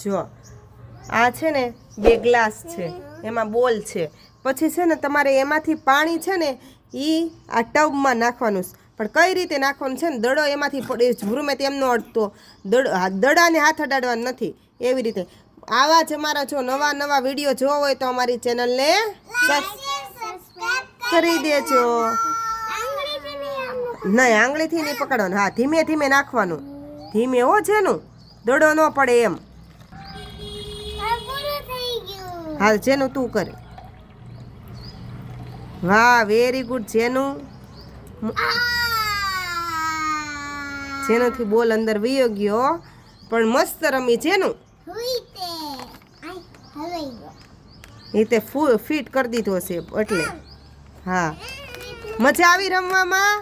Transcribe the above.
જો આ છે ને 2 ગ્લાસ છે, એમાં બોલ છે, પછી છે ને તમારે એમાંથી પાણી છે ને એ આ ટબમાં નાખવાનું છે. પણ કઈ રીતે નાખવાનું છે ને, દડો એમાંથી પડે ભૂરુમે તેમનો અડતો દડાને હાથ અડાડવાનો નથી. એવી રીતે આવા જ અમારા જો નવા નવા વિડીયો જોવા હોય તો અમારી ચેનલને સબસ્ક્રાઇબ કરી દેજો. નહીં, આંગળીથી નહીં પકડવાનું. હા, ધીમે ધીમે નાખવાનું, ધીમે હો જેનું દડો ન પડે એમ. હાલ જેનું તું કરે. વાહ, વેરી ગુડ જેનું. જેનાથી બોલ અંદર વયો ગયો, પણ મસ્ત રમી જેનું. એ તે ફિટ કરી દીધો છે એટલે. હા, મજા આવી રમવામાં.